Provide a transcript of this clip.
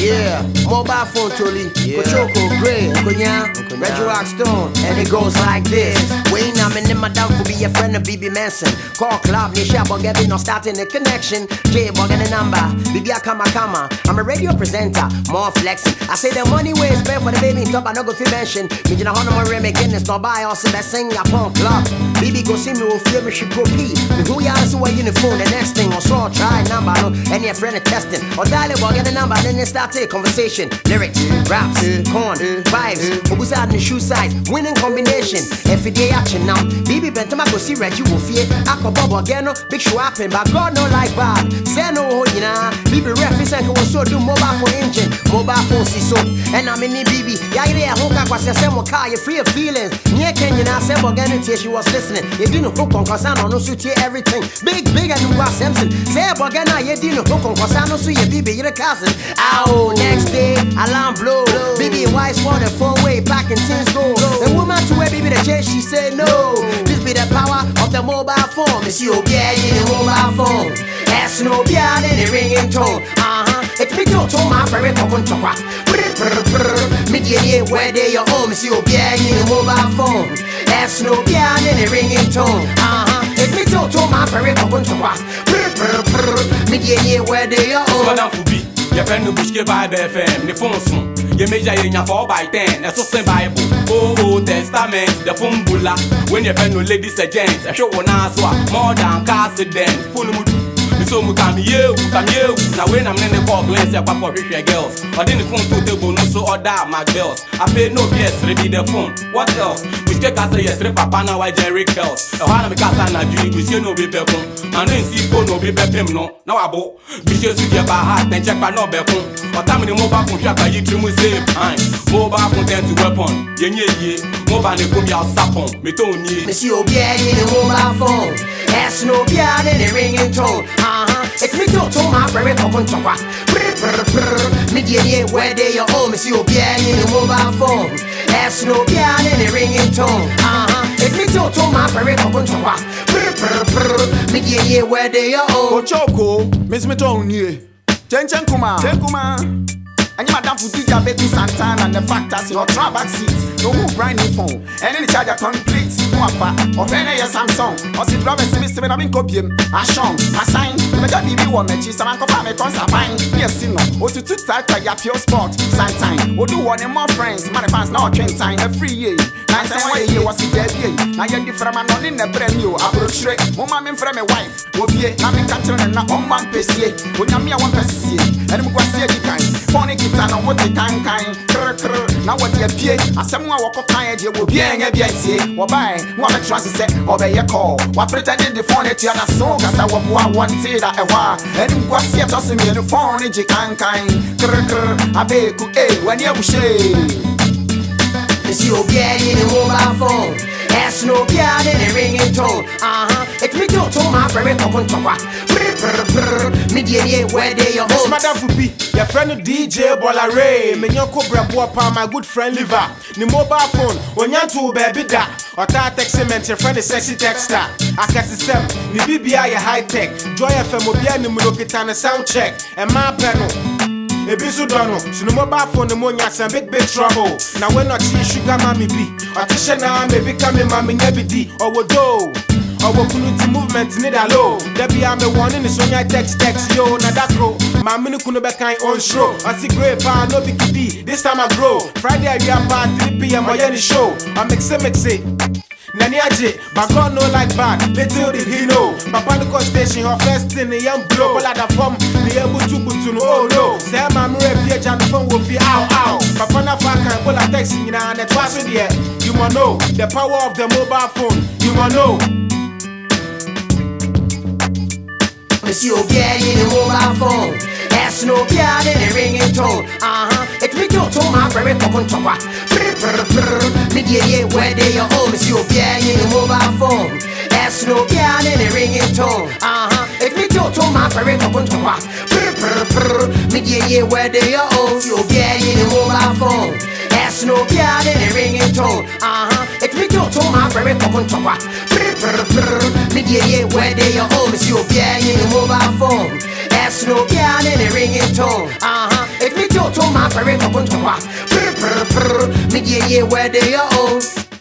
Yeah, mobile phone Toli, Kochoko, Gray, Konya, Reggie Rockstone, and it goes like this. Wayne, I'm in my down for be a friend of BB Manson. Call club, Nisha Bogabin, no starting a connection. J Bogan a number, BB Kama. I'm a radio presenter, more flexing. I say the money way is spent for the baby in top, I no go feel mention. Me in a honor, my again, it's not by also that sing a punk club. BB go see me, will feel me, she go pee. Who you answer what you phone, the next thing, or so try number, no, any friend of testing. Or dial it, get a number, then they start a conversation. Lyrics, raps, corn, vibes, who's out in the shoe size, winning combination. Every day action now. BB Bentama go see Reggie will fear. Aqua Bob again, big show happen, but God no like bad. Say no, you know. BB ref is like so do mobile phone engine, mobile phone see so. And I'm in the BB. Yeah, Hoka was a same car, you free of feelings. Near Kenyan, I said, again, she was listening. You didn't hook on Cosano, no suit everything. Big and new Simpson. Say again, you didn't hook on Cosano, so you BB, you're a cousin. Ow, next day, alarm blow. BB wise for the phone way, packing things go. The woman to where BB the chase, she said no. This be the power of the mobile phone. Miss you, yeah, in the mobile phone. That's no beard in the ringing tone. It's me to my favorite common chopper. Media where they your home. Miss you, yeah, in the mobile phone. That's no beard in the ringing tone. It's me to my favorite common chopper. Media where they your home. Your friend who bush by BFM, the phone soon. You measure in your 4x10, a social Bible, Old Testament, the phone bulla. When your friend who ladies and gents, a show on us more than cast it then. Full so come here. Now when I'm in the ball, let's say papa with your girls. I didn't phone to table, no so order my girls. I pay no yes, ready the phone. What else? We check us yes, papa now I Jerry girls. A hard because I do, we see no be become. I didn't see no be become no. Now I bought. We just get by heart and check by no become. But I'm in the mobile phone shop, you trim with save time. Mobile phone tend to weapon. Ye, mobile come out sapon. Me don't need. Miss you, yeah, in the mobile phone. That's no beard in the ringing tone. It's me to my favorite common chopper. Media where they your home. Miss you, yeah, in the mobile phone. That's no beard in the ringing tone. It's me to my favorite common chopper. Media where they your home. Choco, Miss Metoni. Chen Kuma. And you madam for DJ Betty Santana and the factors in your track seat. No move brand new phone. And any charger complete. No apart. Or any Samsung. Or see driver service I'm in copy. I shown. I sign. You may be one match. Some uncle family concert fine. Yes, you know. Or to type your pure sport. Sign. Or do one more friends. Money fans now train time. A free year. Nice and why you was it dead year. Now you're different. I'm not in a brand new. I approach straight. Mama in front of my wife. Or be I'm in country and not on one PC. When you're me, I want to see. And I'm going to see the kind. Phone Kitana, what the kind. Now what you appear, as someone walk up kind, you will be a BIC, or buy, what a trust set, obey your call. What pretending the phone at your song, as I wanted a while, and what see us in the phone, you can't kind. I beg, when you say, Miss you, yeah, in the mobile phone. That's no beard in the ringing tone. It's me to my favorite common chopper. Media where they your home. Madam Fubi, your friend DJ Bolare, Menyoko Braboa, my good friend Liver. The mobile phone, when you're too baby da. Or text cement, your friend is sexy texter. I can see some, the BBI high tech. Joy FM will be a Numukitana sound check. And my panel. Ebisu dono, so no mobile phone the money some big trouble. Now when not see sugar mommy be, or tisha now may become a mommy never D, or would do. Or what community movement need a low. There be I'm the one in the Sonia text yo, na that grow. My mini kuno be kind on show. I see great power, no big D. This time I grow. Friday I get part 3 p.m. or any show. I mix it. Nani aje, but God no like bad. Little did he know. Papa the station, her first in the young blow. But like the form, the able to know. Oh no, say I'm a refuge and the phone will be ow. Papa na fuck and pull a text in and it was with here. You wanna know the power of the mobile phone. You wanna know. Miss you, yeah, in the mobile phone. That's no beard in the ringing tone. It's me to my favorite common chopper. Media where they your home. Miss you, yeah, in the mobile phone. That's no beard in the ringing tone. It's me to my favorite common chopper. Media where they your home. You, yeah, in the mobile phone. That's no beard in the ringing tone. It's me to my favorite common chopper. Media where they your home. Miss you, yeah, in the mobile phone. That's no beard in the ringing tone. It's me to to my ferry, Purr, purr, purr. Me, yeah, where they are.